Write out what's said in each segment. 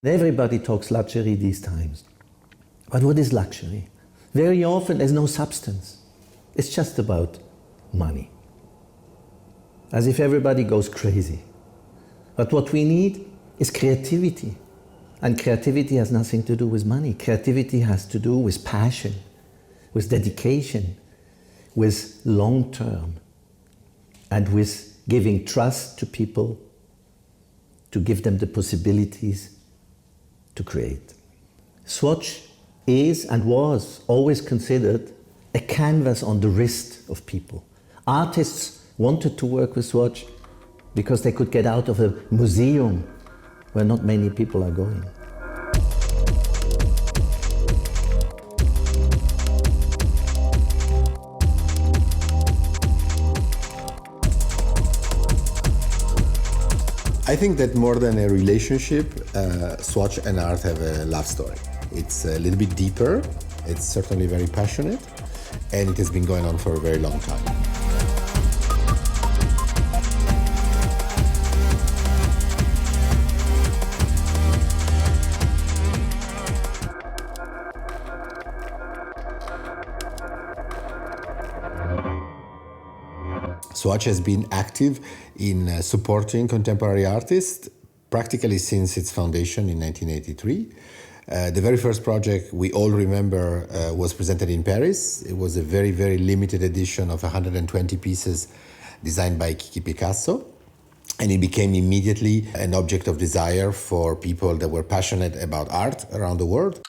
Everybody talks luxury these times. But what is luxury? Very often there's no substance. It's just about money. As if everybody goes crazy. But what we need is creativity. And creativity has nothing to do with money. Creativity has to do with passion, with dedication, with long term, and with giving trust to people, to give them the possibilities to create. Swatch is and was always considered a canvas on the wrist of people. Artists wanted to work with Swatch because they could get out of a museum where not many people are going. I think that more than a relationship, Swatch and art have a love story. It's a little bit deeper, it's certainly very passionate, and it has been going on for a very long time. Swatch has been active in supporting contemporary artists practically since its foundation in 1983. The very first project we all remember was presented in Paris. It was a very, very limited edition of 120 pieces designed by Kiki Picasso. And it became immediately an object of desire for people that were passionate about art around the world.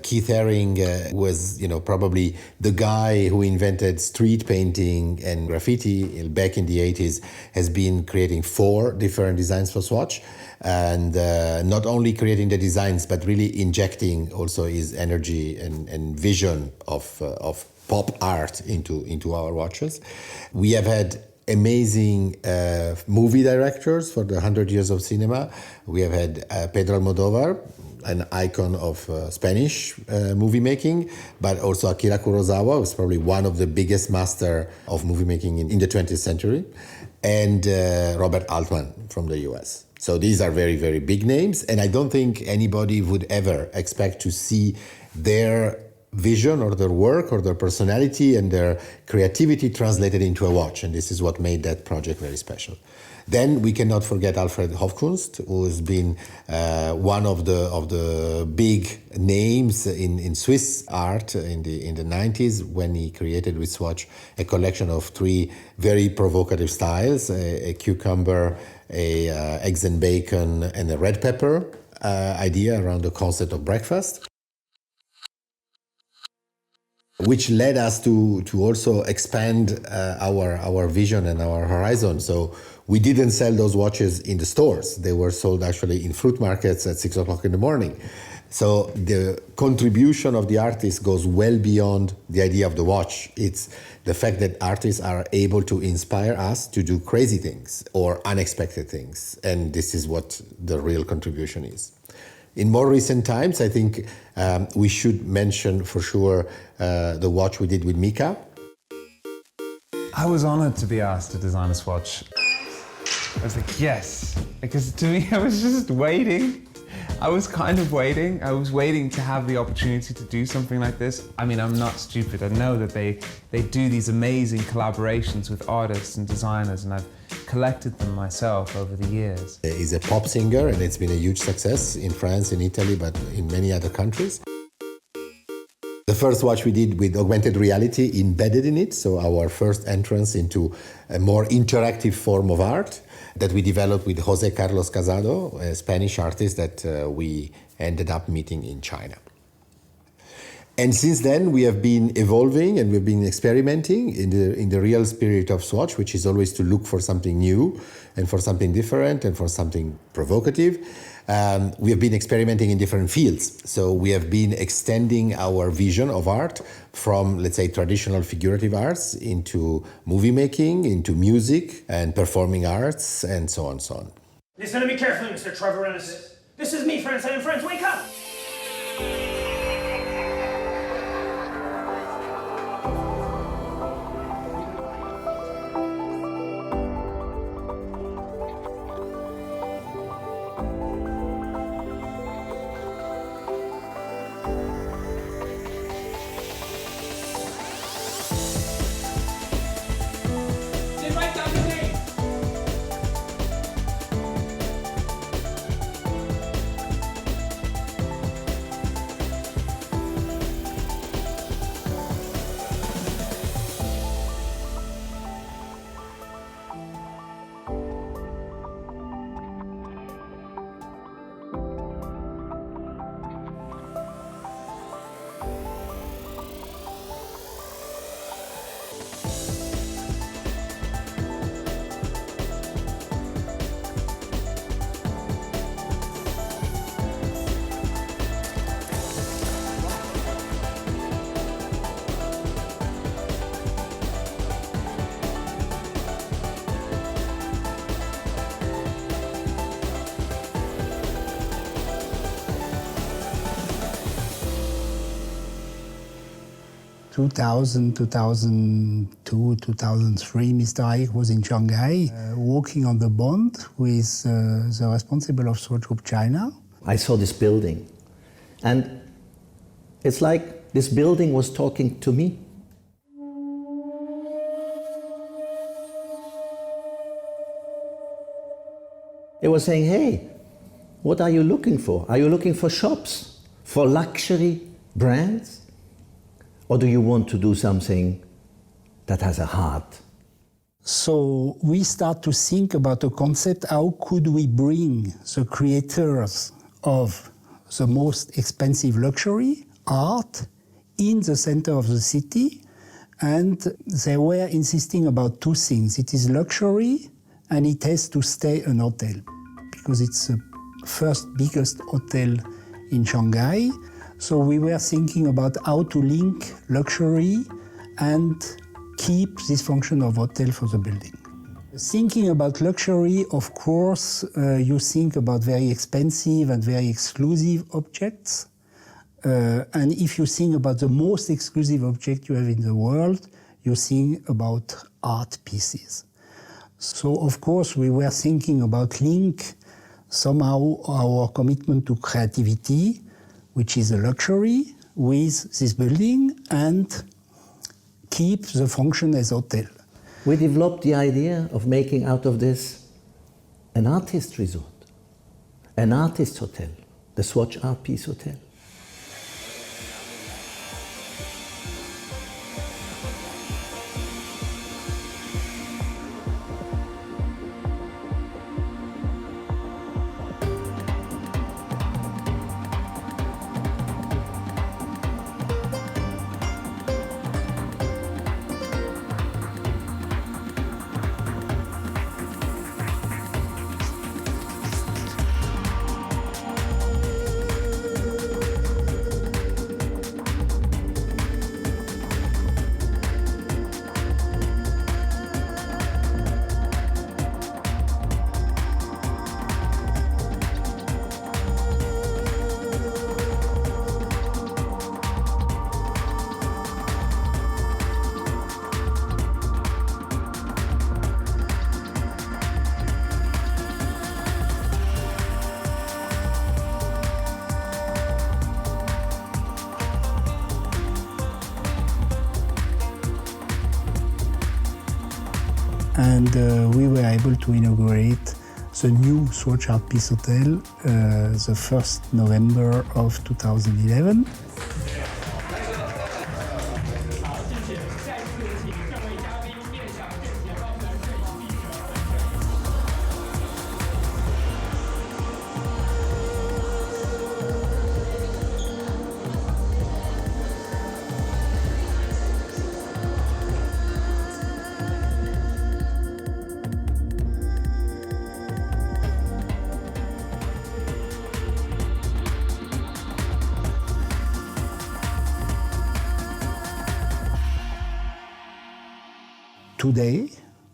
Keith Haring was, probably the guy who invented street painting and graffiti back in the 80s, has been creating 4 different designs for Swatch. And not only creating the designs, but really injecting also his energy and vision of pop art into our watches. We have had amazing movie directors for the 100 years of cinema. We have had Pedro Almodóvar, an icon of Spanish movie making, but also Akira Kurosawa, who's probably one of the biggest master of movie making in the 20th century, and Robert Altman from the US. So these are very, very big names, and I don't think anybody would ever expect to see their vision or their work or their personality and their creativity translated into a watch, and this is what made that project very special. Then we cannot forget Alfred Hopkins, who has been one of the big names in Swiss art in the 90s, when he created with Swatch a collection of 3 very provocative styles: a cucumber, a eggs and bacon, and a red pepper idea around the concept of breakfast, which led us to also expand our vision and our horizon. So we didn't sell those watches in the stores. They were sold actually in fruit markets at 6 o'clock in the morning. So the contribution of the artist goes well beyond the idea of the watch. It's the fact that artists are able to inspire us to do crazy things or unexpected things. And this is what the real contribution is. In more recent times, I think we should mention for sure the watch we did with Mika. I was honored to be asked to design a Swatch. I was like, yes, because to me, I was just waiting. I was kind of waiting. I was waiting to have the opportunity to do something like this. I mean, I'm not stupid. I know that they do these amazing collaborations with artists and designers, and I've collected them myself over the years. He's a pop singer, and it's been a huge success in France, in Italy, but in many other countries. The first watch we did with augmented reality embedded in it, so our first entrance into a more interactive form of art that we developed with José Carlos Casado, a Spanish artist that we ended up meeting in China. And since then, we have been evolving and we've been experimenting in the real spirit of Swatch, which is always to look for something new and for something different and for something provocative. We have been experimenting in different fields. So we have been extending our vision of art from, let's say, traditional figurative arts into movie making, into music and performing arts, and so on and so on. Listen to me carefully, Mr. Trevor Ennis. This is me, friends. I am friends. Wake up! 2000, 2002, 2003, Mr. Hayek was in Shanghai working on the bond with the responsible of Swatch Group China. I saw this building, and it's like this building was talking to me. It was saying, hey, what are you looking for? Are you looking for shops, for luxury brands? Or do you want to do something that has a heart? So we start to think about a concept, how could we bring the creators of the most expensive luxury art in the center of the city? And they were insisting about two things. It is luxury and it has to stay an hotel, because it's the first biggest hotel in Shanghai. So we were thinking about how to link luxury and keep this function of hotel for the building. Thinking about luxury, of course, you think about very expensive and very exclusive objects. And if you think about the most exclusive object you have in the world, you think about art pieces. So, of course, we were thinking about link somehow our commitment to creativity, which is a luxury, with this building and keep the function as hotel. We developed the idea of making out of this an artist resort, an artist hotel, the Swatch Art Peace Hotel. And we were able to inaugurate the new Swatch Art Peace Hotel the 1st November of 2011. Today,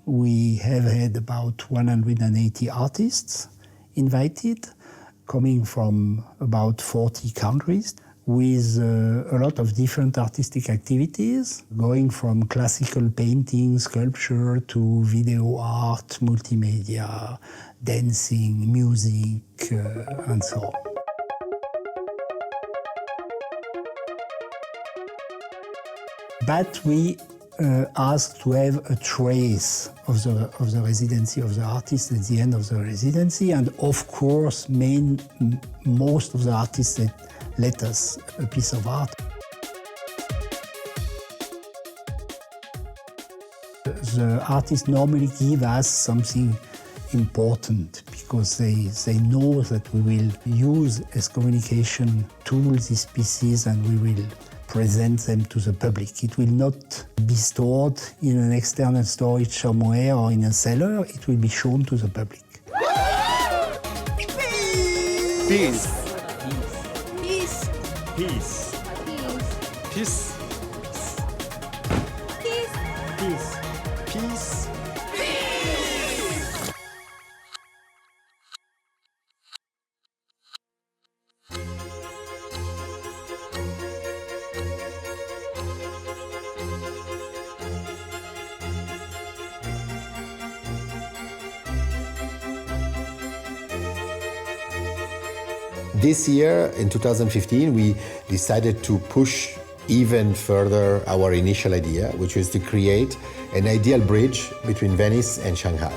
we have had about 180 artists invited, coming from about 40 countries, with a lot of different artistic activities, going from classical painting, sculpture, to video art, multimedia, dancing, music, and so on. But we asked to have a trace of the residency of the artist at the end of the residency, and of course, most of the artists that let us a piece of art. The artists normally give us something important because they know that we will use as communication tools these pieces and we will present them to the public. It will not be stored in an external storage somewhere or in a cellar. It will be shown to the public. Peace. Peace. Peace. Peace. Peace. Peace. This year, in 2015, we decided to push even further our initial idea, which was to create an ideal bridge between Venice and Shanghai.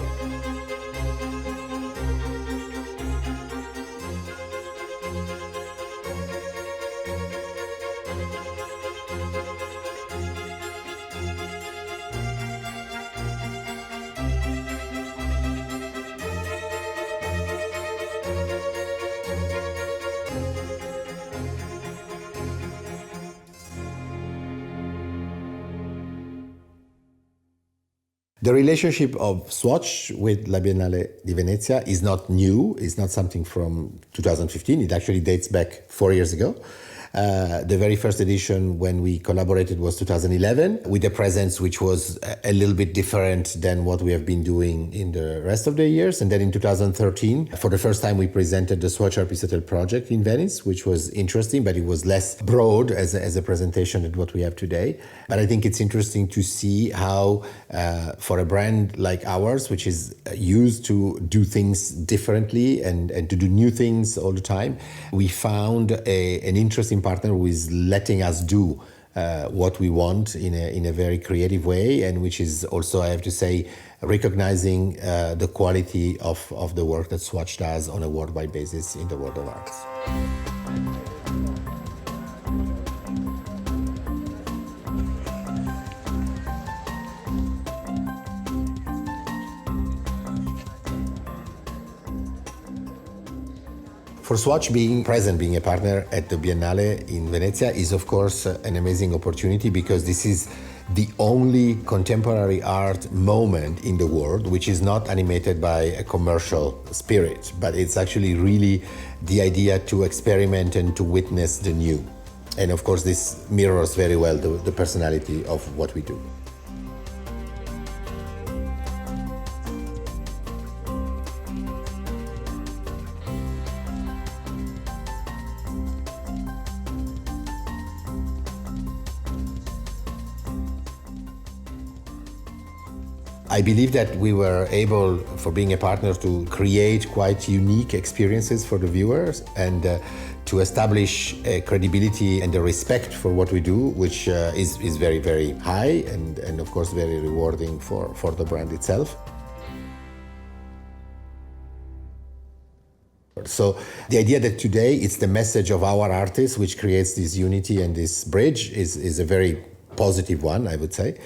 The relationship of Swatch with La Biennale di Venezia is not new. It's not something from 2015. It actually dates back 4 years ago. The very first edition when we collaborated was 2011 with a presence which was a little bit different than what we have been doing in the rest of the years. And then in 2013, for the first time, we presented the Swatch Art Peace Hotel project in Venice, which was interesting, but it was less broad as a presentation than what we have today. But I think it's interesting to see how for a brand like ours, which is used to do things differently and to do new things all the time, we found an interesting partner who is letting us do what we want in a very creative way, and which is also, I have to say, recognizing the quality of the work that Swatch does on a worldwide basis in the world of arts. For Swatch, being present, being a partner at the Biennale in Venezia is, of course, an amazing opportunity, because this is the only contemporary art moment in the world which is not animated by a commercial spirit, but it's actually really the idea to experiment and to witness the new. And of course, this mirrors very well the personality of what we do. I believe that we were able, for being a partner, to create quite unique experiences for the viewers and to establish a credibility and a respect for what we do, which is very, very high and of course very rewarding for the brand itself. So the idea that today it's the message of our artists which creates this unity and this bridge is a very positive one, I would say.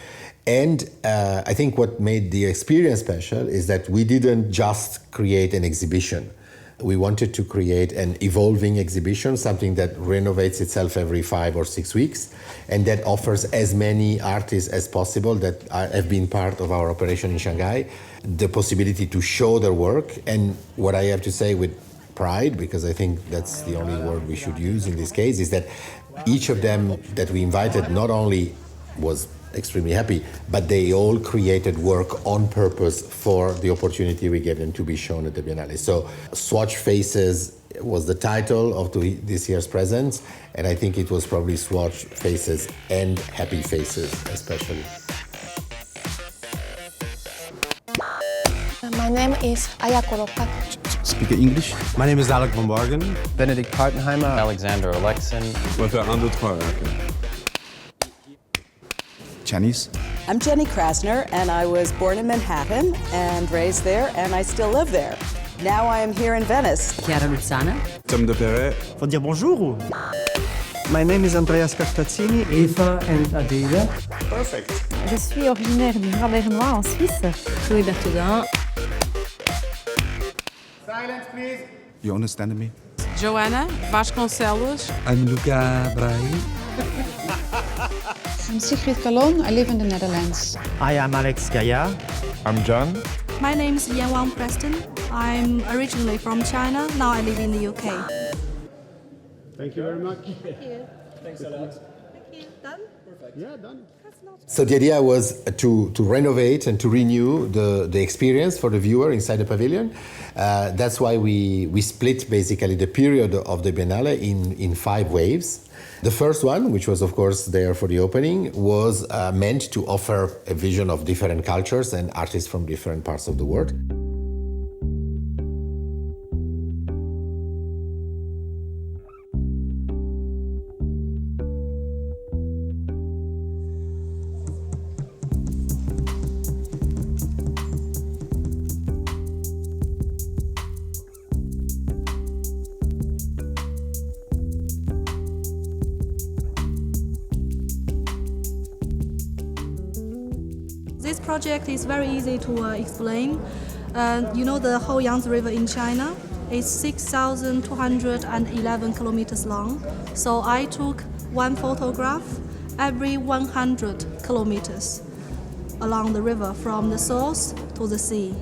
And I think what made the experience special is that we didn't just create an exhibition. We wanted to create an evolving exhibition, something that renovates itself every 5 or 6 weeks, and that offers as many artists as possible that have been part of our operation in Shanghai the possibility to show their work. And what I have to say with pride, because I think that's the only word we should use in this case, is that each of them that we invited not only was extremely happy, but they all created work on purpose for the opportunity we gave them to be shown at the Biennale. So Swatch Faces was the title of this year's presents, and I think it was probably Swatch Faces and Happy Faces especially. My name is Ayako Ropak. Speak English. My name is Alec von Bargen. Benedict Partenheimer. Alexander Alexin. Chinese. I'm Jenny Krasner, and I was born in Manhattan and raised there, and I still live there. Now I am here in Venice. Chiara Luzzana. Tom de Perret. Faut dire bonjour. My name is Andreas Cartazzini. Eva and Adela. Perfect. Je suis originaire du Grand-Vernois en Suisse. Chloé Berthodin. Silence, please. You understand me? Joanna Vasconcelos. I'm Luca Brai. I'm Sigrid Calon. I live in the Netherlands. I am Alex Gaillard. I'm John. My name is Yan Wang Preston. I'm originally from China. Now I live in the UK. Thank you very much. Thank you. Thanks a lot. Thank you. Done? Perfect. Yeah, done. So the idea was to renovate and to renew the experience for the viewer inside the pavilion. That's why we split basically the period of the Biennale in 5 waves. The first one, which was of course there for the opening, was meant to offer a vision of different cultures and artists from different parts of the world. project is very easy to explain. You know the whole Yangtze River in China is 6,211 kilometers long. So I took one photograph every 100 kilometers along the river from the source to the sea.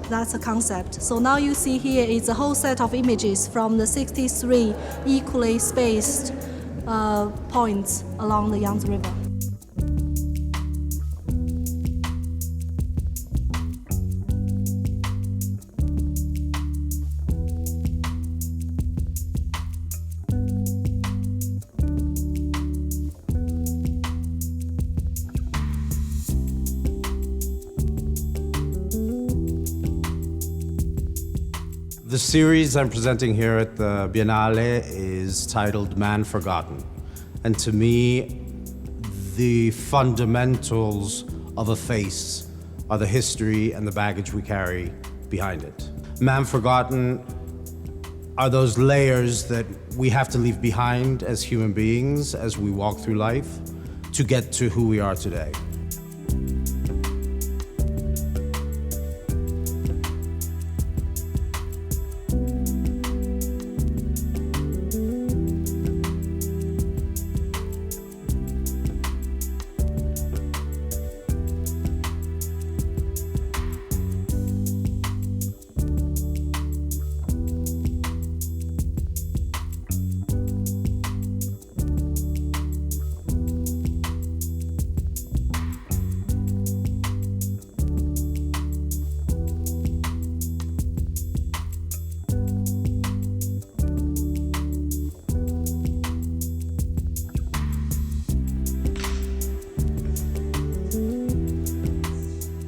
That's a concept. So now you see here is a whole set of images from the 63 equally spaced points along the Yangtze River. The series I'm presenting here at the Biennale is titled Man Forgotten. And to me, the fundamentals of a face are the history and the baggage we carry behind it. Man Forgotten are those layers that we have to leave behind as human beings as we walk through life to get to who we are today.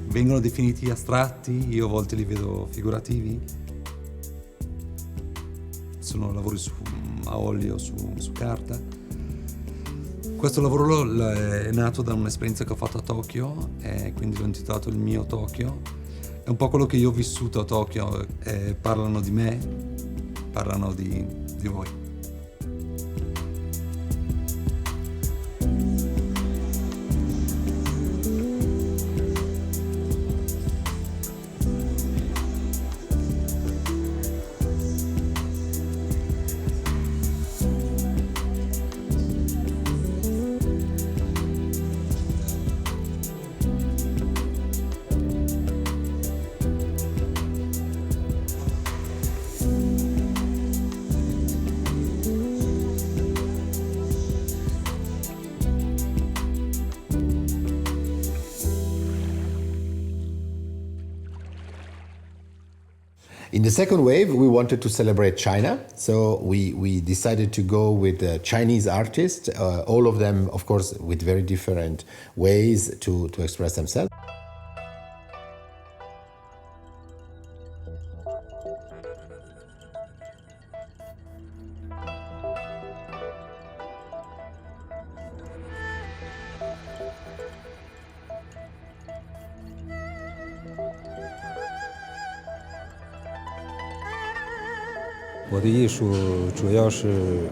Vengono definiti astratti, io a volte li vedo figurativi. Sono lavori a olio su carta. Questo lavoro è nato da un'esperienza che ho fatto a Tokyo e quindi l'ho intitolato Il mio Tokyo. È un po' quello che io ho vissuto a Tokyo, parlano di me, parlano di voi. In the second wave, we wanted to celebrate China, so we decided to go with Chinese artists, all of them, of course, with very different ways to express themselves.我的艺术主要是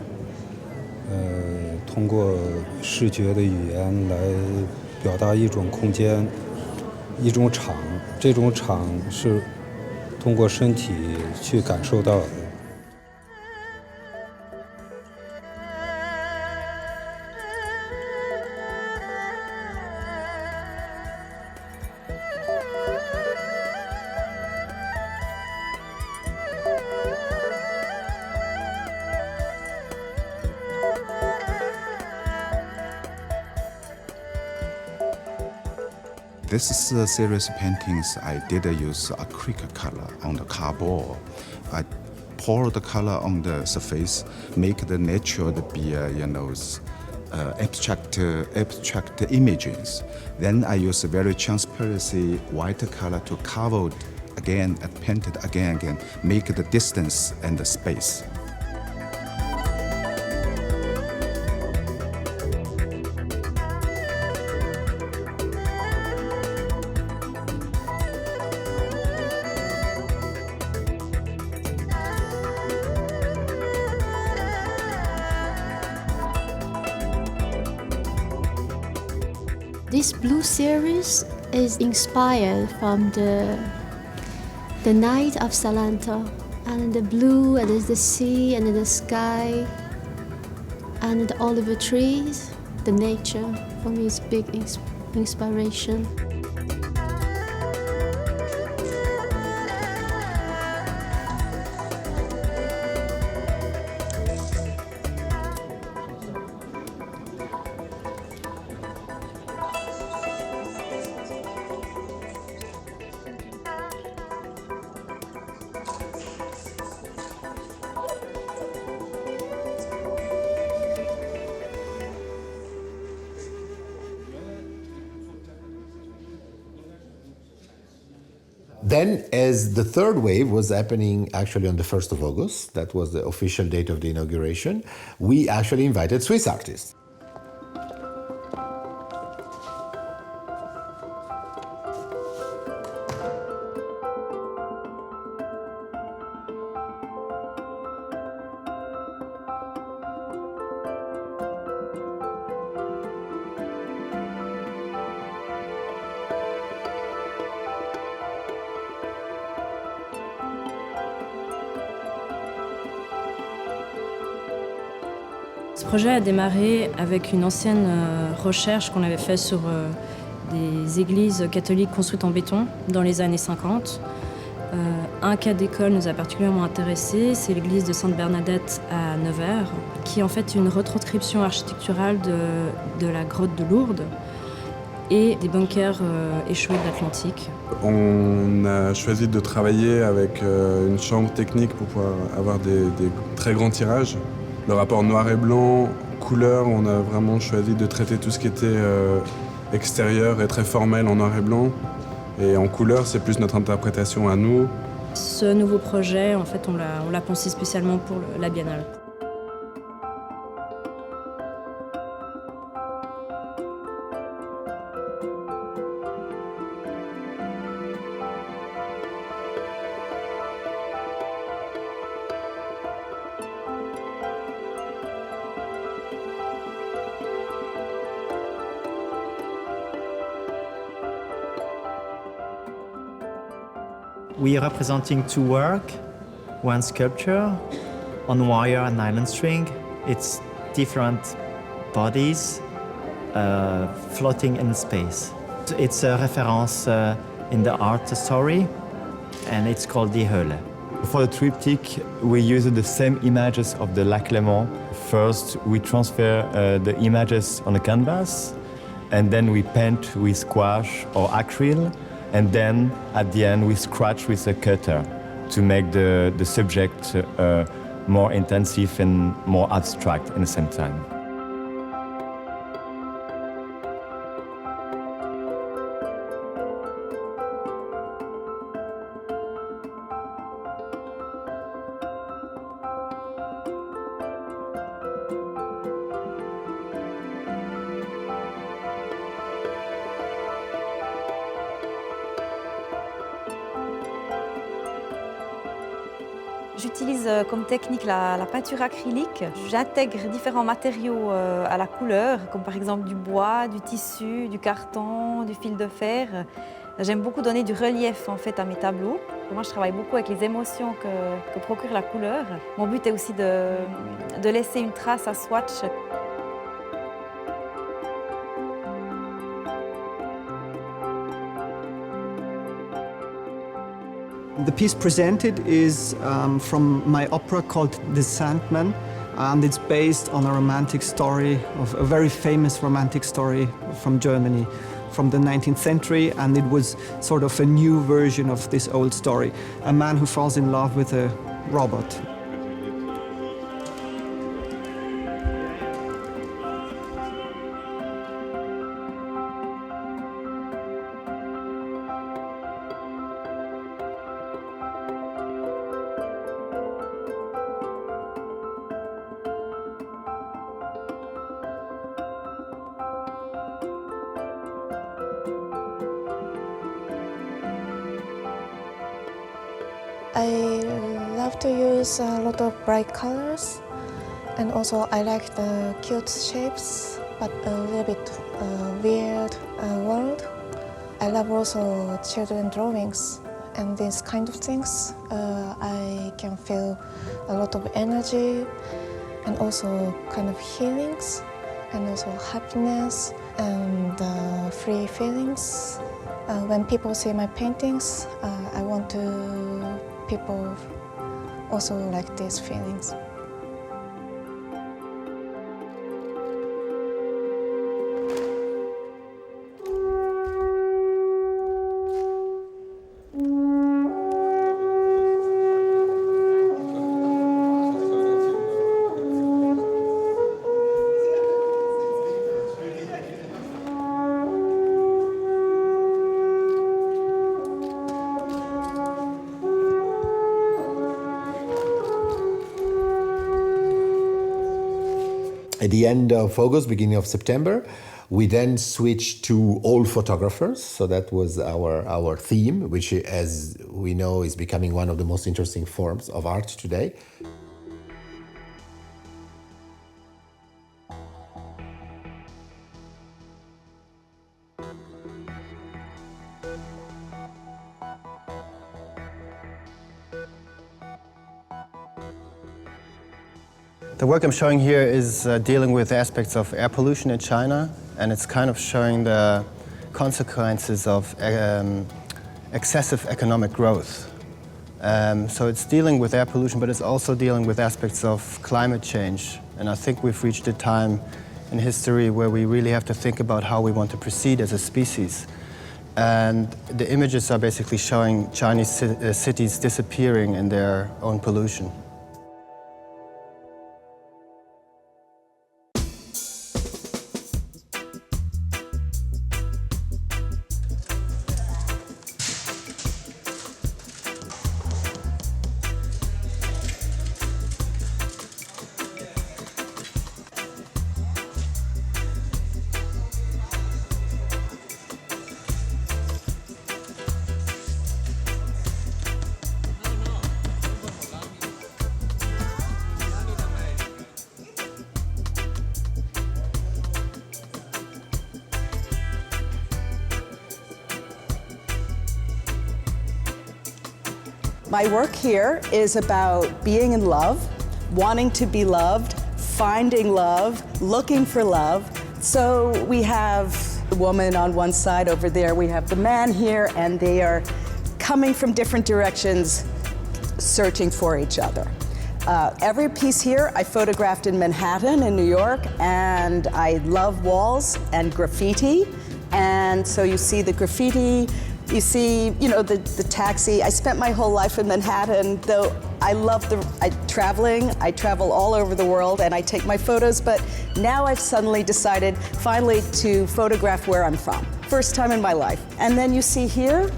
通过视觉的语言来表达一种空间、一种场，这种场是通过身体去感受到的。This is a series of paintings. I did use acrylic color on the cardboard. I pour the color on the surface, make the nature to be, abstract images. Then I use a very transparency white color to cover it again and paint it again, make the distance and the space. This blue series is inspired from the night of Salento, and the blue, and the sea, and the sky, and the olive trees. The nature for me is big inspiration. Then, as the third wave was happening actually on the 1st of August, that was the official date of the inauguration, we actually invited Swiss artists. Ce projet a démarré avec une ancienne recherche qu'on avait faite sur des églises catholiques construites en béton dans les années 50. Un cas d'école nous a particulièrement intéressés, c'est l'église de Sainte-Bernadette à Nevers, qui est en fait une retranscription architecturale de la grotte de Lourdes et des bunkers échoués de l'Atlantique. On a choisi de travailler avec une chambre technique pour pouvoir avoir des très grands tirages. Le rapport noir et blanc, couleur, on a vraiment choisi de traiter tout ce qui était extérieur et très formel en noir et blanc. Et en couleur, c'est plus notre interprétation à nous. Ce nouveau projet, en fait, on l'a pensé spécialement pour la Biennale. We are representing two works, one sculpture on wire and nylon string. It's different bodies floating in space. It's a reference in the art story, and it's called Die Höhle. For the triptych, we used the same images of the Lac Léman. First, we transfer the images on a canvas, and then we paint with gouache or acrylic. And then, at the end, we scratch with a cutter to make the subject more intensive and more abstract at the same time. J'utilise comme technique la peinture acrylique. J'intègre différents matériaux à la couleur, comme par exemple du bois, du tissu, du carton, du fil de fer. J'aime beaucoup donner du relief en fait à mes tableaux. Moi, je travaille beaucoup avec les émotions que procure la couleur. Mon but est aussi de laisser une trace à Swatch. The piece presented is from my opera called The Sandman, and it's based on a romantic story, of a very famous romantic story from Germany from the 19th century, and it was sort of a new version of this old story. A man who falls in love with a robot. I love to use a lot of bright colors, and also I like the cute shapes, but a little bit weird world. I love also children drawings and these kind of things. I can feel a lot of energy and also kind of healings and also happiness and free feelings. When people see my paintings, I want to people also like these feelings. At the end of August, beginning of September, we then switched to all photographers. So that was our theme, which, as we know, is becoming one of the most interesting forms of art today. The work I'm showing here is dealing with aspects of air pollution in China, and it's kind of showing the consequences of excessive economic growth. So it's dealing with air pollution, but it's also dealing with aspects of climate change. And I think we've reached a time in history where we really have to think about how we want to proceed as a species. And the images are basically showing Chinese cities disappearing in their own pollution. My work here is about being in love, wanting to be loved, finding love, looking for love. So we have the woman on one side over there, we have the man here, and they are coming from different directions, searching for each other. Every piece here I photographed in Manhattan in New York, and I love walls and graffiti. And so you see the graffiti, you see, the taxi. I spent my whole life in Manhattan, though I love traveling. I travel all over the world and I take my photos, but now I've suddenly decided finally to photograph where I'm from. First time in my life. And then you see here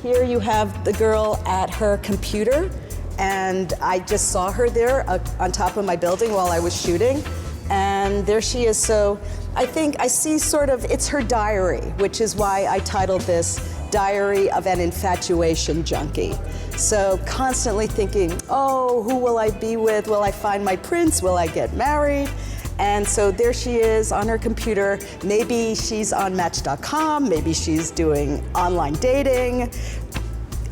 you have the girl at her computer, and I just saw her there on top of my building while I was shooting, and there she is. So I think I see it's her diary, which is why I titled this Diary of an Infatuation Junkie. So constantly thinking, oh, who will I be with? Will I find my prince? Will I get married? And so there she is on her computer. Maybe she's on Match.com, maybe she's doing online dating.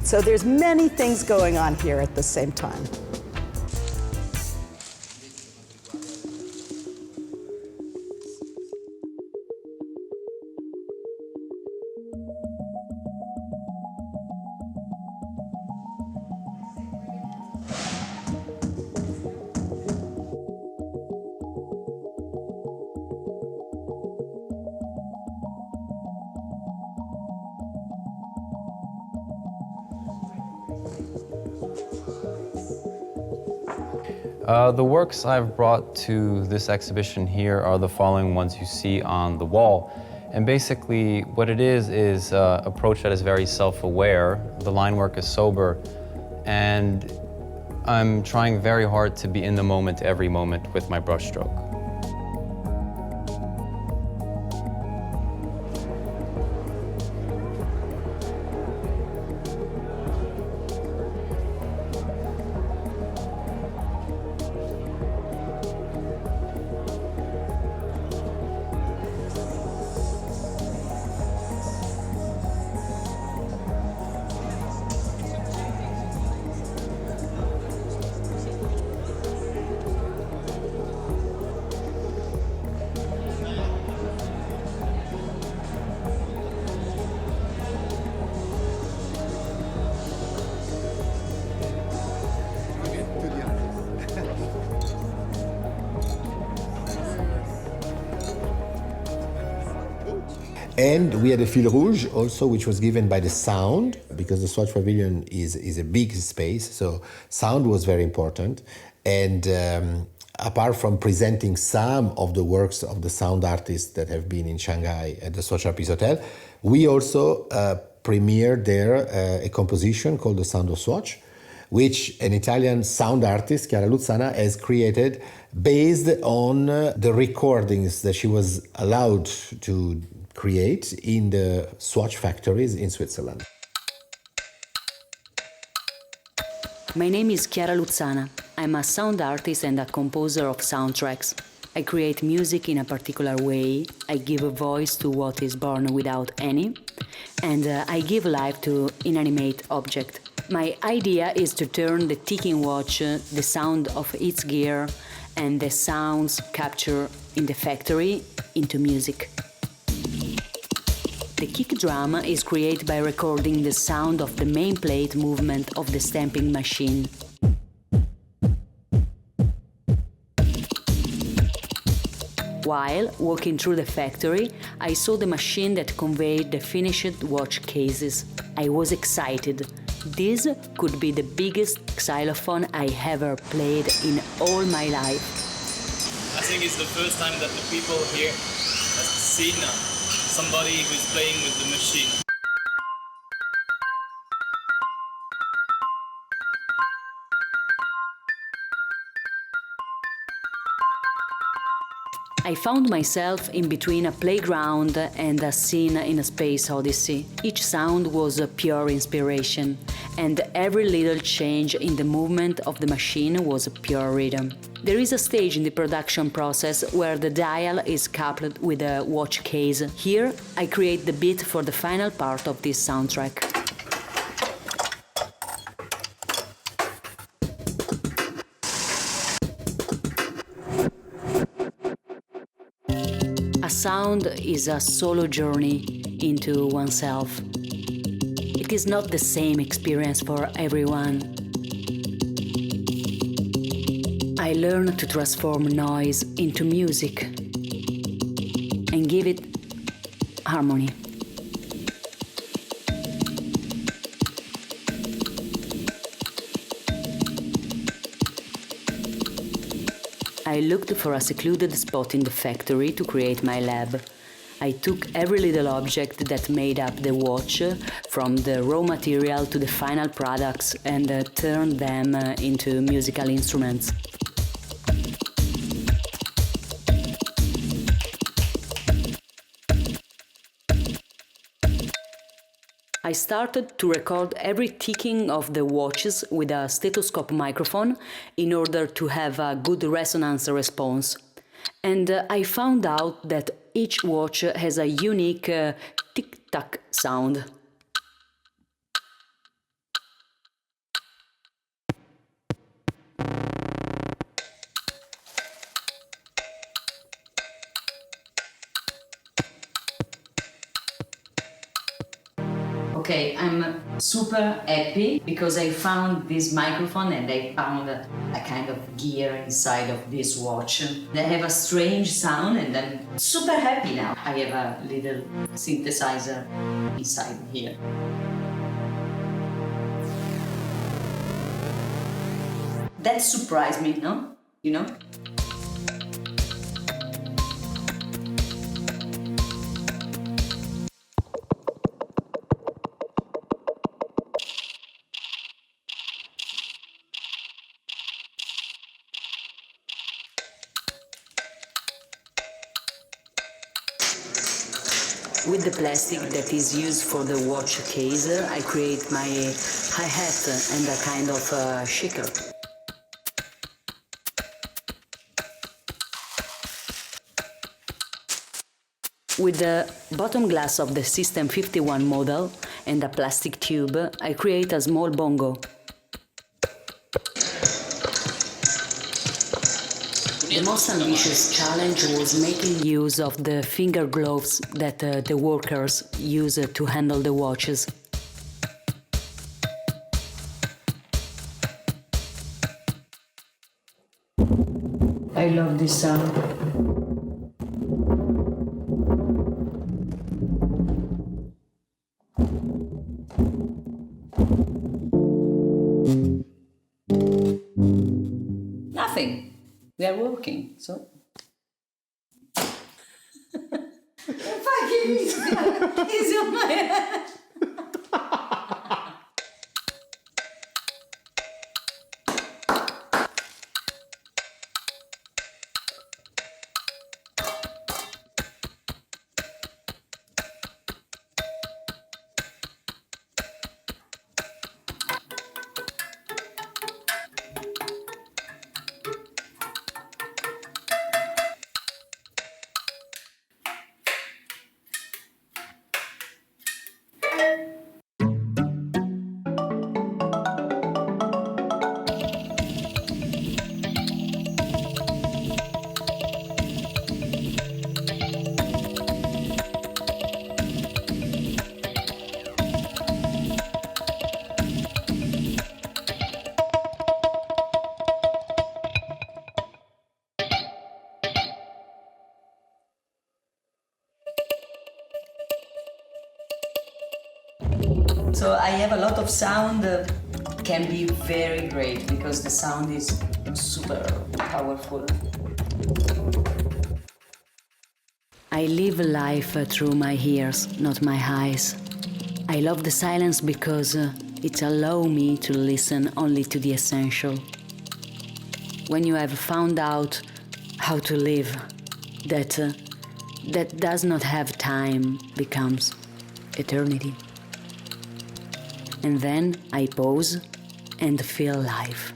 So there's many things going on here at the same time. The works I've brought to this exhibition here are the following ones you see on the wall. And basically what it is an approach that is very self-aware. The line work is sober, and I'm trying very hard to be in the moment every moment with my brushstroke. And we had a fil rouge also, which was given by the sound, because the Swatch Pavilion is a big space, so sound was very important. And apart from presenting some of the works of the sound artists that have been in Shanghai at the Swatch Art Peace Hotel, we also premiered there a composition called The Sound of Swatch, which an Italian sound artist, Chiara Luzzana, has created based on the recordings that she was allowed to create in the Swatch factories in Switzerland. My name is Chiara Luzzana. I'm a sound artist and a composer of soundtracks. I create music in a particular way, I give a voice to what is born without any, and I give life to inanimate object. My idea is to turn the ticking watch, the sound of its gear, and the sounds captured in the factory into music. The kick drum is created by recording the sound of the main plate movement of the stamping machine. While walking through the factory, I saw the machine that conveyed the finished watch cases. I was excited. This could be the biggest xylophone I ever played in all my life. I think it's the first time that the people here have seen somebody who is playing with the machine. I found myself in between a playground and a scene in a space odyssey. Each sound was a pure inspiration, and every little change in the movement of the machine was a pure rhythm. There is a stage in the production process where the dial is coupled with a watch case. Here, I create the beat for the final part of this soundtrack. Sound is a solo journey into oneself. It is not the same experience for everyone. I learned to transform noise into music and give it harmony. I looked for a secluded spot in the factory to create my lab. I took every little object that made up the watch, from the raw material to the final products, and turned them into musical instruments. I started to record every ticking of the watches with a stethoscope microphone in order to have a good resonance response. And I found out that each watch has a unique tic-tac sound. Okay, I'm super happy because I found this microphone and I found a kind of gear inside of this watch. They have a strange sound and I'm super happy now. I have a little synthesizer inside here. That surprised me, no? You know? With the plastic that is used for the watch case, I create my hi-hat and a kind of shaker. With the bottom glass of the System 51 model and a plastic tube, I create a small bongo. The most ambitious challenge was making use of the finger gloves that the workers use to handle the watches. I love this sound. We are working, so. Fucking easy on my head. So I have a lot of sound, can be very great because the sound is super powerful. I live life through my ears, not my eyes. I love the silence because it allows me to listen only to the essential. When you have found out how to live, that does not have time becomes eternity. And then I pause and feel life.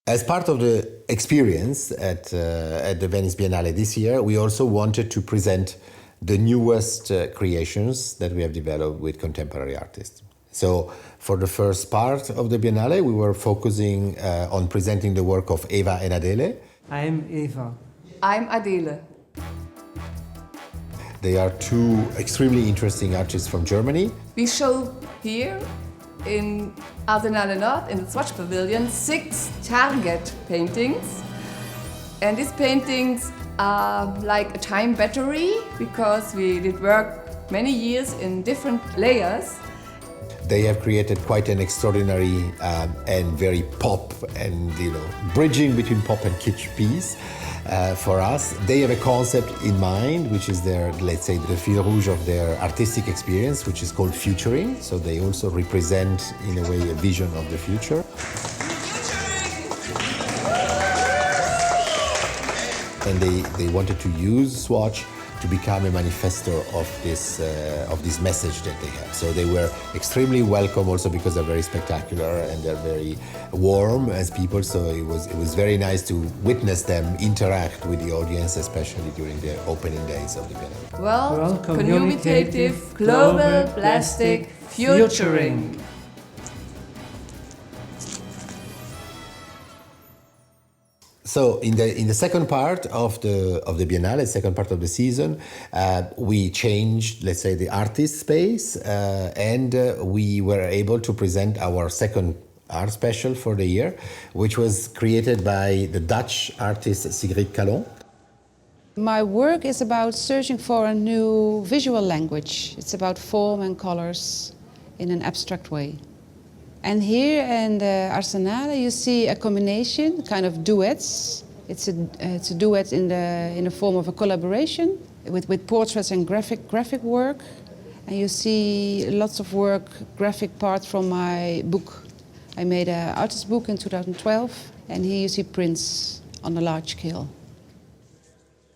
As part of the experience at the Venice Biennale this year, we also wanted to present the newest creations that we have developed with contemporary artists. So for the first part of the Biennale, we were focusing on presenting the work of Eva and Adele. I'm Eva. I'm Adele. They are two extremely interesting artists from Germany. We show here in Biennale Nord, in the Swatch Pavilion, 6 target paintings. And these paintings are like a time battery because we did work many years in different layers. They have created quite an extraordinary and very pop and, bridging between pop and kitsch piece for us. They have a concept in mind, which is their, let's say, the fil rouge of their artistic experience, which is called futuring. So they also represent, in a way, a vision of the future. And they wanted to use Swatch to become a manifesto of this message that they have. So they were extremely welcome also because they're very spectacular and they're very warm as people. So it was very nice to witness them interact with the audience, especially during the opening days of the Biennale. Well, communicative, global, plastic, futuring. So in the second part of the Biennale, second part of the season, we changed, let's say, the artist space, and we were able to present our second art special for the year, which was created by the Dutch artist Sigrid Calon. My work is about searching for a new visual language. It's about form and colors in an abstract way. And here in the Arsenale, you see a combination, kind of duets. It's a duet in the form of a collaboration with portraits and graphic work. And you see lots of work, graphic part from my book. I made an artist book in 2012, and here you see prints on a large scale.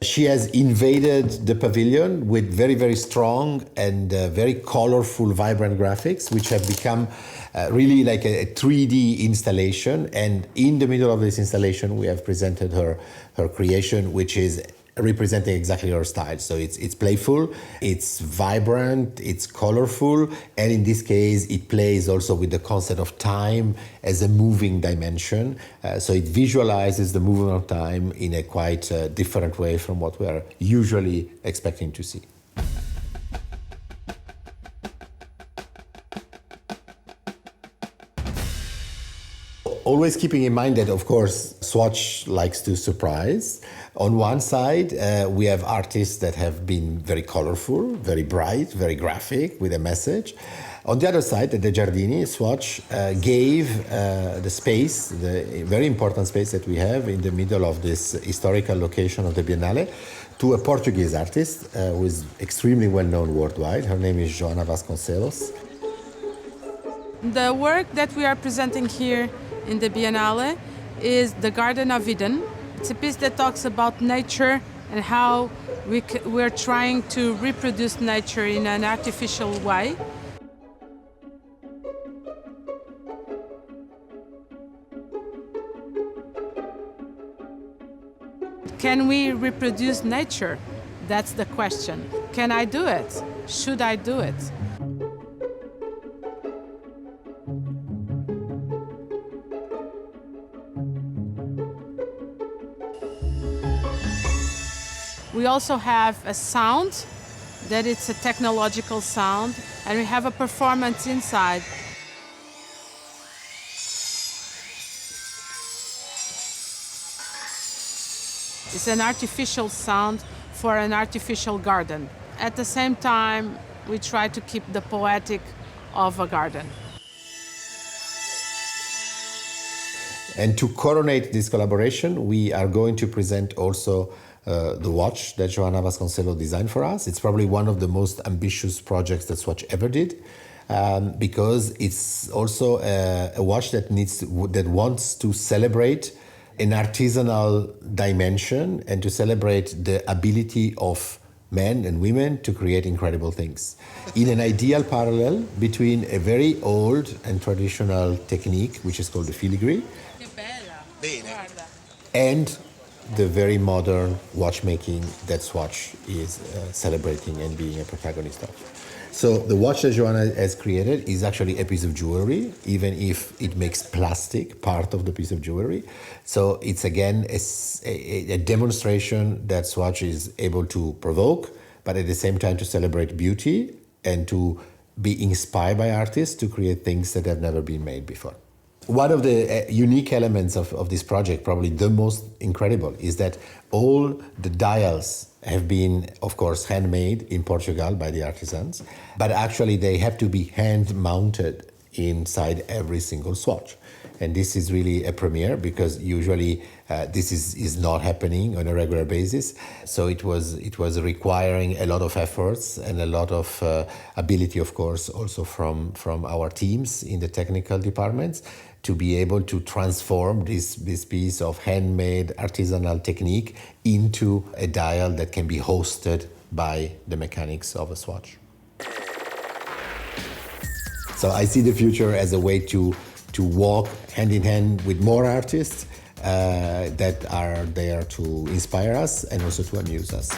She has invaded the pavilion with very, very strong and very colorful, vibrant graphics, which have become really like a 3D installation. And in the middle of this installation, we have presented her creation, which is representing exactly her style. So it's playful, it's vibrant, it's colorful, and in this case, it plays also with the concept of time as a moving dimension. So it visualizes the movement of time in a quite different way from what we are usually expecting to see. Always keeping in mind that, of course, Swatch likes to surprise. On one side, we have artists that have been very colorful, very bright, very graphic, with a message. On the other side, at the Giardini, Swatch gave the space, the very important space that we have in the middle of this historical location of the Biennale, to a Portuguese artist who is extremely well known worldwide. Her name is Joana Vasconcelos. The work that we are presenting here in the Biennale is The Garden of Eden. It's a piece that talks about nature and how we're trying to reproduce nature in an artificial way. Can we reproduce nature? That's the question. Can I do it? Should I do it? We also have a sound, that it's a technological sound, and we have a performance inside. It's an artificial sound for an artificial garden. At the same time, we try to keep the poetic of a garden. And to coronate this collaboration, we are going to present also the watch that Joana Vasconcelos designed for us. It's probably one of the most ambitious projects that Swatch ever did, because it's also a watch that wants to celebrate an artisanal dimension and to celebrate the ability of men and women to create incredible things. In an ideal parallel between a very old and traditional technique, which is called the filigree, and the very modern watchmaking that Swatch is celebrating and being a protagonist of. So the watch that Joana has created is actually a piece of jewelry, even if it makes plastic part of the piece of jewelry. So it's again a demonstration that Swatch is able to provoke, but at the same time to celebrate beauty and to be inspired by artists to create things that have never been made before. One of the unique elements of this project, probably the most incredible, is that all the dials have been, of course, handmade in Portugal by the artisans, but actually they have to be hand-mounted inside every single Swatch. And this is really a premiere because usually this is not happening on a regular basis. So it was requiring a lot of efforts and a lot of ability, of course, also from our teams in the technical departments to be able to transform this piece of handmade artisanal technique into a dial that can be hosted by the mechanics of a Swatch. So I see the future as a way to walk hand in hand with more artists that are there to inspire us and also to amuse us.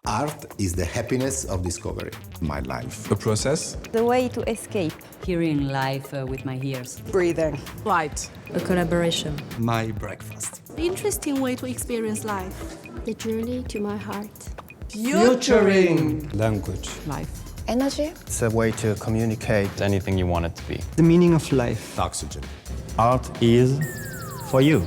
Art is the happiness of discovery. My life. The process. The way to escape. Hearing life with my ears. Breathing. Light. A collaboration. My breakfast. The interesting way to experience life. The journey to my heart. Futuring. Language. Life. Energy. It's a way to communicate. Anything you want it to be. The meaning of life. Oxygen. Art is for you.